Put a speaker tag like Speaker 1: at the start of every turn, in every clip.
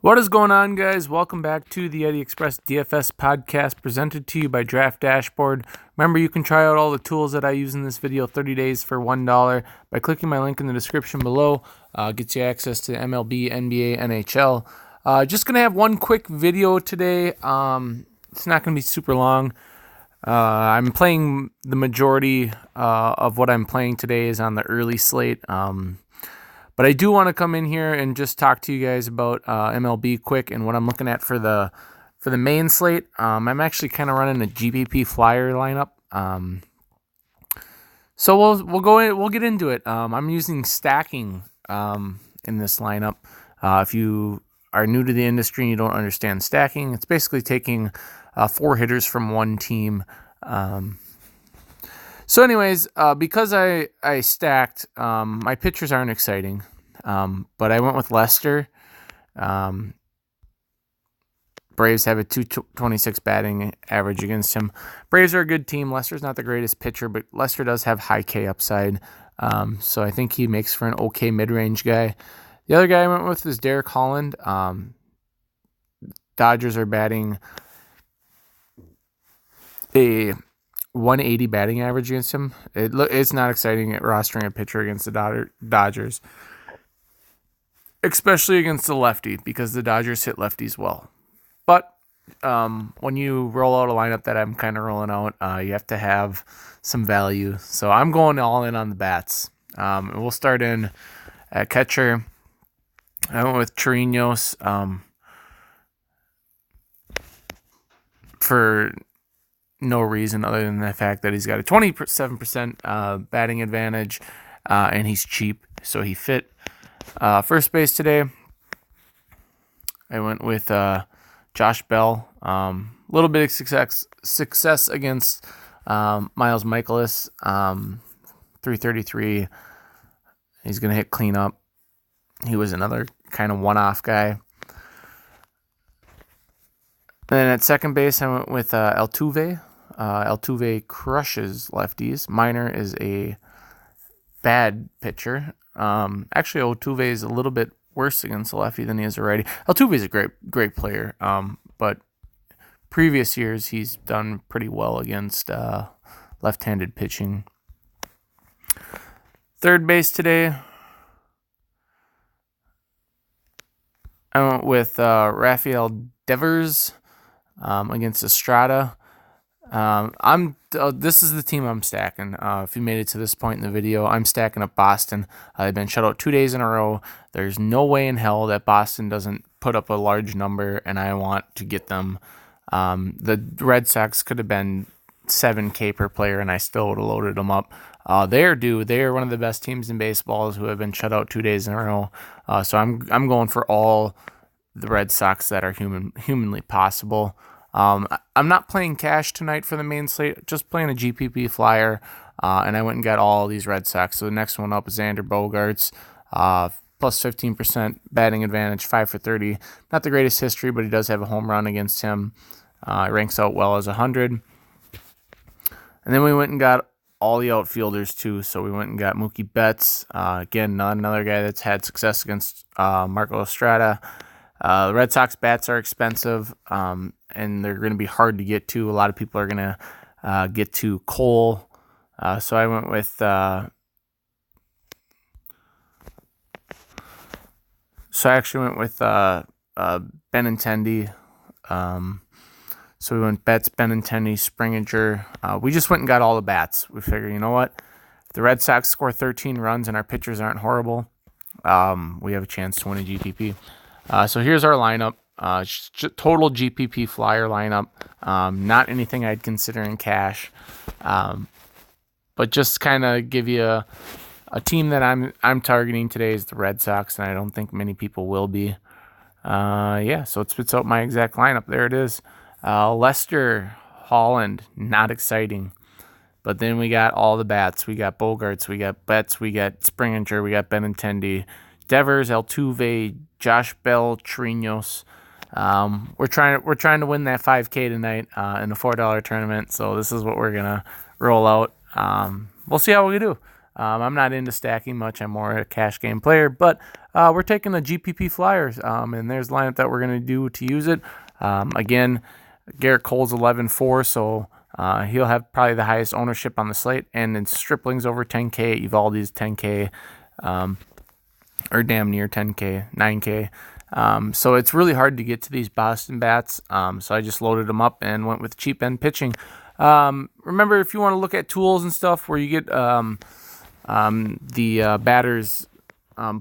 Speaker 1: What is going on, guys? Welcome back to the Eddie Express DFS podcast presented to you by Draft Dashboard. Remember, you can try out all the tools that I use in this video 30 days for $1 by clicking my link in the description below. Gets you access to MLB, NBA, NHL. Just going to have one quick video today. It's not going to be super long. I'm playing the majority of what I'm playing today is on the early slate. But I do want to come in here and just talk to you guys about MLB quick and what I'm looking at for the main slate. I'm actually kind of running a GPP Flier lineup. So we'll get into it. I'm using stacking in this lineup. If you are new to the industry and you don't understand stacking, it's basically taking 4 hitters from one team. So anyways, because I stacked, my pitchers aren't exciting, but I went with Lester. Braves have a 226 batting average against him. Braves are a good team. Lester's not the greatest pitcher, but Lester does have high K upside, so I think he makes for an okay mid-range guy. The other guy I went with is Derek Holland. Dodgers are batting a 180 batting average against him. It's not exciting at rostering a pitcher against the Dodgers, especially against the lefty, because the Dodgers hit lefties well. But when you roll out a lineup that I'm kind of rolling out, you have to have some value. So I'm going all in on the bats. We'll start in at catcher. I went with Chirinos for no reason other than the fact that he's got a 27% batting advantage, and he's cheap, so he fit. First base today, I went with Josh Bell. Little bit of success against Miles Michaelis. 333. He's gonna hit cleanup. He was another kind of one-off guy. Then at second base, I went with Altuve. Altuve crushes lefties. Minor is a bad pitcher. Actually, Altuve is a little bit worse against the lefty than he is a righty. Altuve is a great player, but previous years he's done pretty well against left-handed pitching. Third base today, I went with Rafael Devers against Estrada. This is the team I'm stacking. If you made it to this point in the video, I'm stacking up Boston. They've been shut out 2 days in a row. There's no way in hell that Boston doesn't put up a large number, and I want to get them. The Red Sox could have been 7K per player, and I still would have loaded them up. They are one of the best teams in baseball who have been shut out 2 days in a row. So I'm going for all the Red Sox that are humanly possible. I'm not playing cash tonight for the main slate, just playing a GPP Flyer, and I went and got all these Red Sox. So the next one up is Xander Bogaerts, plus 15% batting advantage, 5 for 30. Not the greatest history, but he does have a home run against him. It ranks out well as 100. And then we went and got all the outfielders too. So we went and got Mookie Betts. Again, another guy that's had success against Marco Estrada. The Red Sox bats are expensive, and they're going to be hard to get to. A lot of people are going to get to Cole. So I went with Benintendi. So we went Betts, Benintendi, Springer. We just went and got all the bats. We figured, you know what? If the Red Sox score 13 runs and our pitchers aren't horrible, we have a chance to win a GPP. So here's our lineup. Total GPP Flyer lineup. Not anything I'd consider in cash, but just kind of give you a team that I'm targeting today is the Red Sox, and I don't think many people will be. So it spits out my exact lineup. There it is. Lester, Holland, not exciting. But then we got all the bats. We got Bogaerts, we got Betts, we got Springer, we got Benintendi, Devers, Altuve, Josh Bell, Chirinos. We're trying to win that 5K tonight in the $4 tournament. So this is what we're gonna roll out. We'll see how we do. I'm not into stacking much. I'm more a cash game player, but we're taking the GPP Flyers, and there's the lineup that we're going to do to use it. Again, Garrett Cole's 11-4, so he'll have probably the highest ownership on the slate, and then Stripling's over 10K, Evaldi's 10K, or damn near 10K, 9K. So it's really hard to get to these Boston bats, so I just loaded them up and went with cheap end pitching. Remember, if you want to look at tools and stuff where you get the batters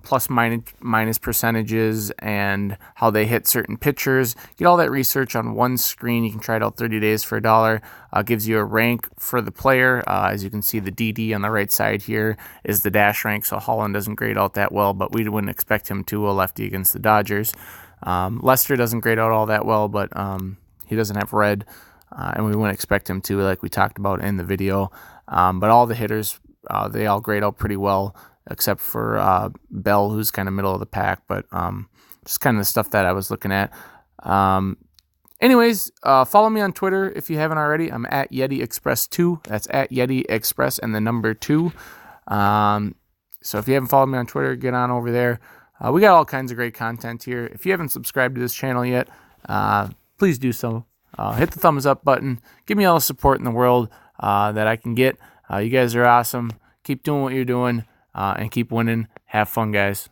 Speaker 1: plus minus percentages and how they hit certain pitchers, get all that research on one screen. You can try it out 30 days for $1. Gives you a rank for the player. As you can see, the DD on the right side here is the dash rank, so Holland doesn't grade out that well, but we wouldn't expect him to, a lefty against the Dodgers. Lester doesn't grade out all that well, but he doesn't have red, and we wouldn't expect him to, like we talked about in the video. But all the hitters, they all grade out pretty well, except for Bell, who's kind of middle of the pack, but just kind of the stuff that I was looking at. Anyways, follow me on Twitter if you haven't already. I'm at YetiExpress2. That's at YetiExpress and the number 2. So if you haven't followed me on Twitter, get on over there. We got all kinds of great content here. If you haven't subscribed to this channel yet, please do so. Hit the thumbs up button. Give me all the support in the world that I can get. You guys are awesome. Keep doing what you're doing. And keep winning. Have fun, guys.